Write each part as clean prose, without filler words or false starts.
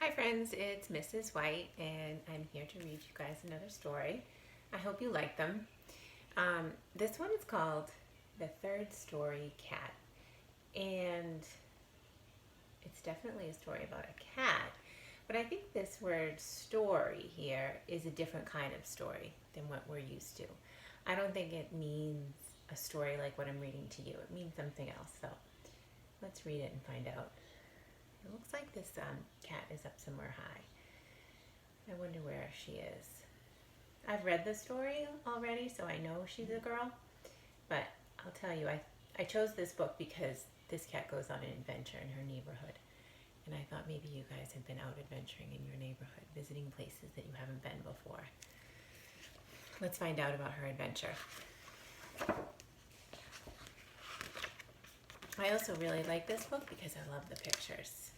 Hi friends, it's Mrs. White and I'm here to read you guys another story. I hope you like them. This one is called The Third Story Cat, and it's definitely a story about a cat, but I think this word story here is a different kind of story than what we're used to. I don't think it means a story like what I'm reading to you. It means something else, so let's read it and find out. It looks like this cat is up somewhere high. I wonder where she is. I've read the story already, so I know she's a girl. But I'll tell you, I chose this book because this cat goes on an adventure in her neighborhood. And I thought maybe you guys have been out adventuring in your neighborhood, visiting places that you haven't been before. Let's find out about her adventure. I also really like this book because I love the pictures.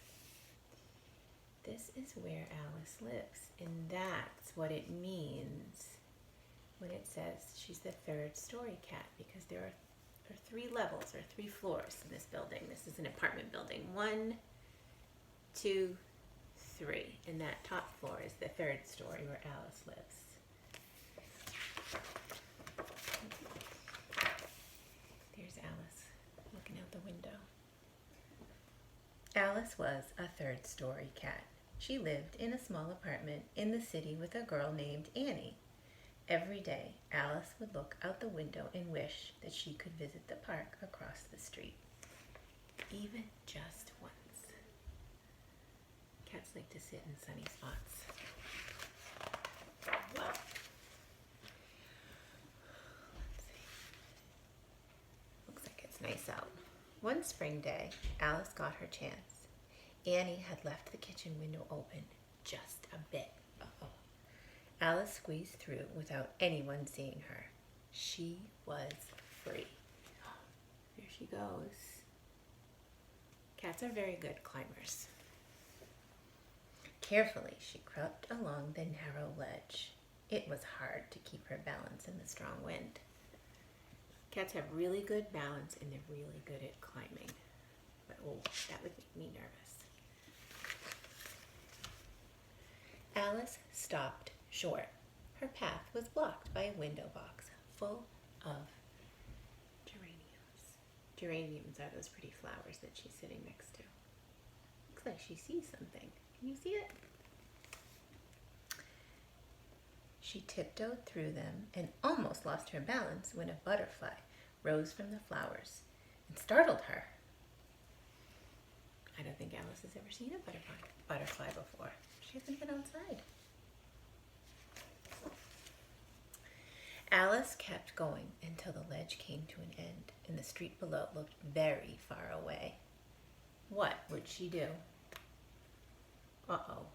This is where Alice lives, and that's what it means when it says she's the third story cat, because there are three levels or three floors in this building. This is an apartment building. 1, 2, 3. And that top floor is the third story where Alice lives. There's Alice looking out the window. Alice was a third story cat. She lived in a small apartment in the city with a girl named Annie. Every day, Alice would look out the window and wish that she could visit the park across the street. Even just once. Cats like to sit in sunny spots. Well, let's see. Looks like it's nice out. One spring day, Alice got her chance. Annie had left the kitchen window open just a bit. Uh-oh. Alice squeezed through without anyone seeing her. She was free. Here she goes. Cats are very good climbers. Carefully, she crept along the narrow ledge. It was hard to keep her balance in the strong wind. Cats have really good balance and they're really good at climbing. But that would make me nervous. Alice stopped short. Her path was blocked by a window box full of geraniums. Geraniums are those pretty flowers that she's sitting next to. Looks like she sees something. Can you see it? She tiptoed through them and almost lost her balance when a butterfly rose from the flowers and startled her. I don't think Alice has ever seen a butterfly before. She hasn't been outside. Alice kept going until the ledge came to an end and the street below looked very far away. What would she do? Uh-oh.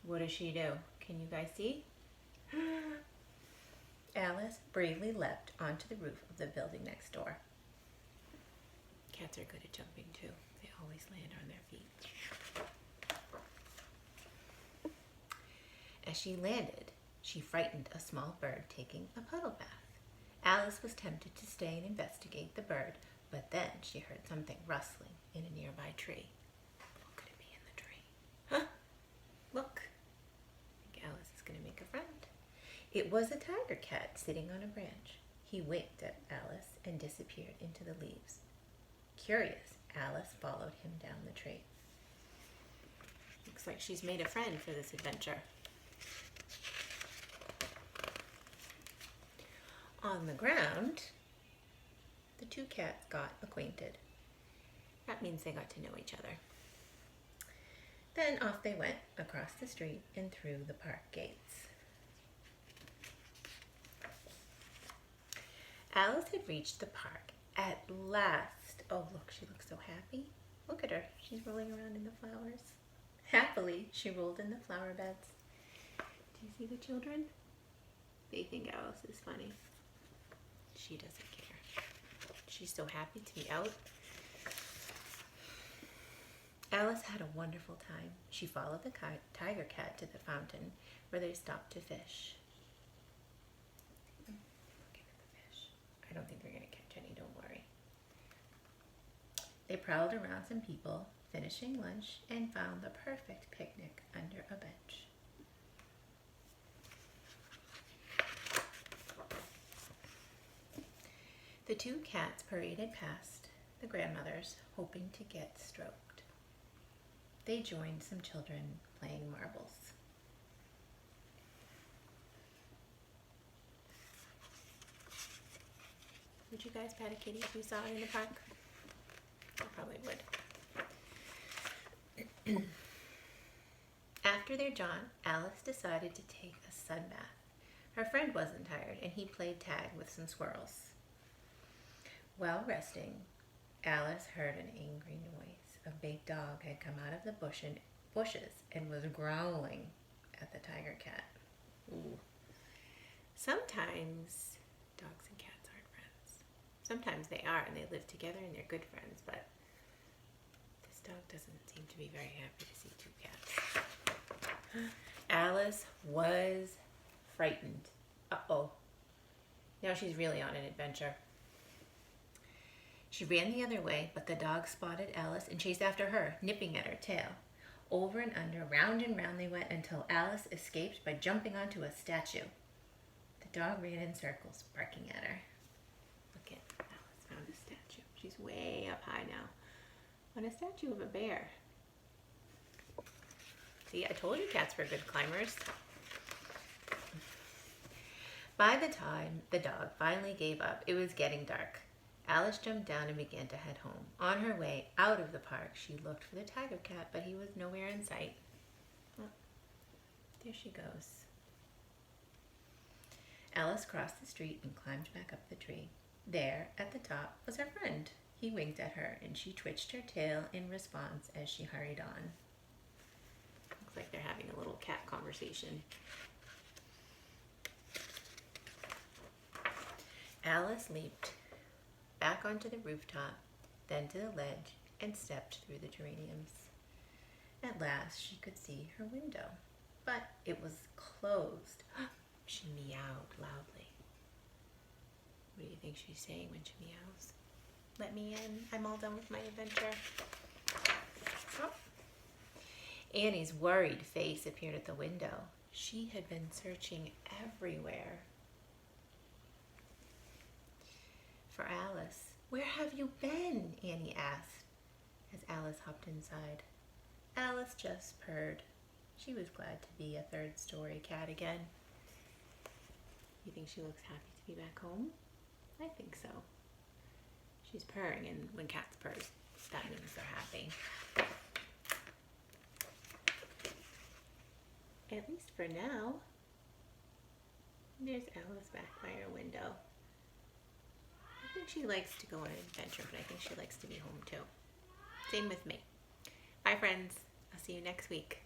What does she do? Can you guys see? Alice bravely leapt onto the roof of the building next door. Cats are good at jumping too. They always land on their feet. As she landed, she frightened a small bird taking a puddle bath. Alice was tempted to stay and investigate the bird, but then she heard something rustling in a nearby tree. What could it be in the tree? Huh? Look. I think Alice is going to make a friend. It was a tiger cat sitting on a branch. He winked at Alice and disappeared into the leaves. Curious, Alice followed him down the tree. Looks like she's made a friend for this adventure. On the ground, the two cats got acquainted. That means they got to know each other. Then off they went across the street and through the park gates. Alice had reached the park at last. Oh, look, she looks so happy. Look at her. She's rolling around in the flowers. Happily, she rolled in the flower beds. Do you see the children? They think Alice is funny. She doesn't care. She's so happy to be out. Alice had a wonderful time. She followed the tiger cat to the fountain where they stopped to fish. Looking at the fish. I don't think they're going to catch any, don't worry. They prowled around some people finishing lunch, and found the perfect picnic under a bench. The two cats paraded past the grandmothers, hoping to get stroked. They joined some children playing marbles. Would you guys pet a kitty if you saw it in the park? I probably would. After their jaunt, Alice decided to take a sun bath. Her friend wasn't tired, and he played tag with some squirrels. While resting, Alice heard an angry noise. A big dog had come out of the bushes and was growling at the tiger cat. Ooh. Sometimes dogs and cats aren't friends. Sometimes they are, and they live together and they're good friends, but this dog doesn't seem to be very happy to see two cats. Alice was frightened. Uh-oh. Now she's really on an adventure. She ran the other way, but the dog spotted Alice and chased after her, nipping at her tail. Over and under, round and round they went until Alice escaped by jumping onto a statue. The dog ran in circles, barking at her. Look at Alice found a statue. She's way up high now on a statue of a bear. See, I told you cats were good climbers. By the time the dog finally gave up, it was getting dark. Alice jumped down and began to head home. On her way out of the park, she looked for the tiger cat, but he was nowhere in sight. Oh, there she goes. Alice crossed the street and climbed back up the tree. There, at the top, was her friend. He winked at her, and she twitched her tail in response as she hurried on. Looks like they're having a little cat conversation. Alice leaped back onto the rooftop, then to the ledge, and stepped through the geraniums. At last, she could see her window, but it was closed. She meowed loudly. What do you think she's saying when she meows? Let me in. I'm all done with my adventure. Oh. Annie's worried face appeared at the window. She had been searching everywhere for Alice. Where have you been? Annie asked as Alice hopped inside. Alice just purred. She was glad to be a third-story cat again. You think she looks happy to be back home? I think so. She's purring, and when cats purr, that means they're happy. At least for now. There's Alice back by her window. I think she likes to go on an adventure, but I think she likes to be home too. Same with me. Bye, friends. I'll see you next week.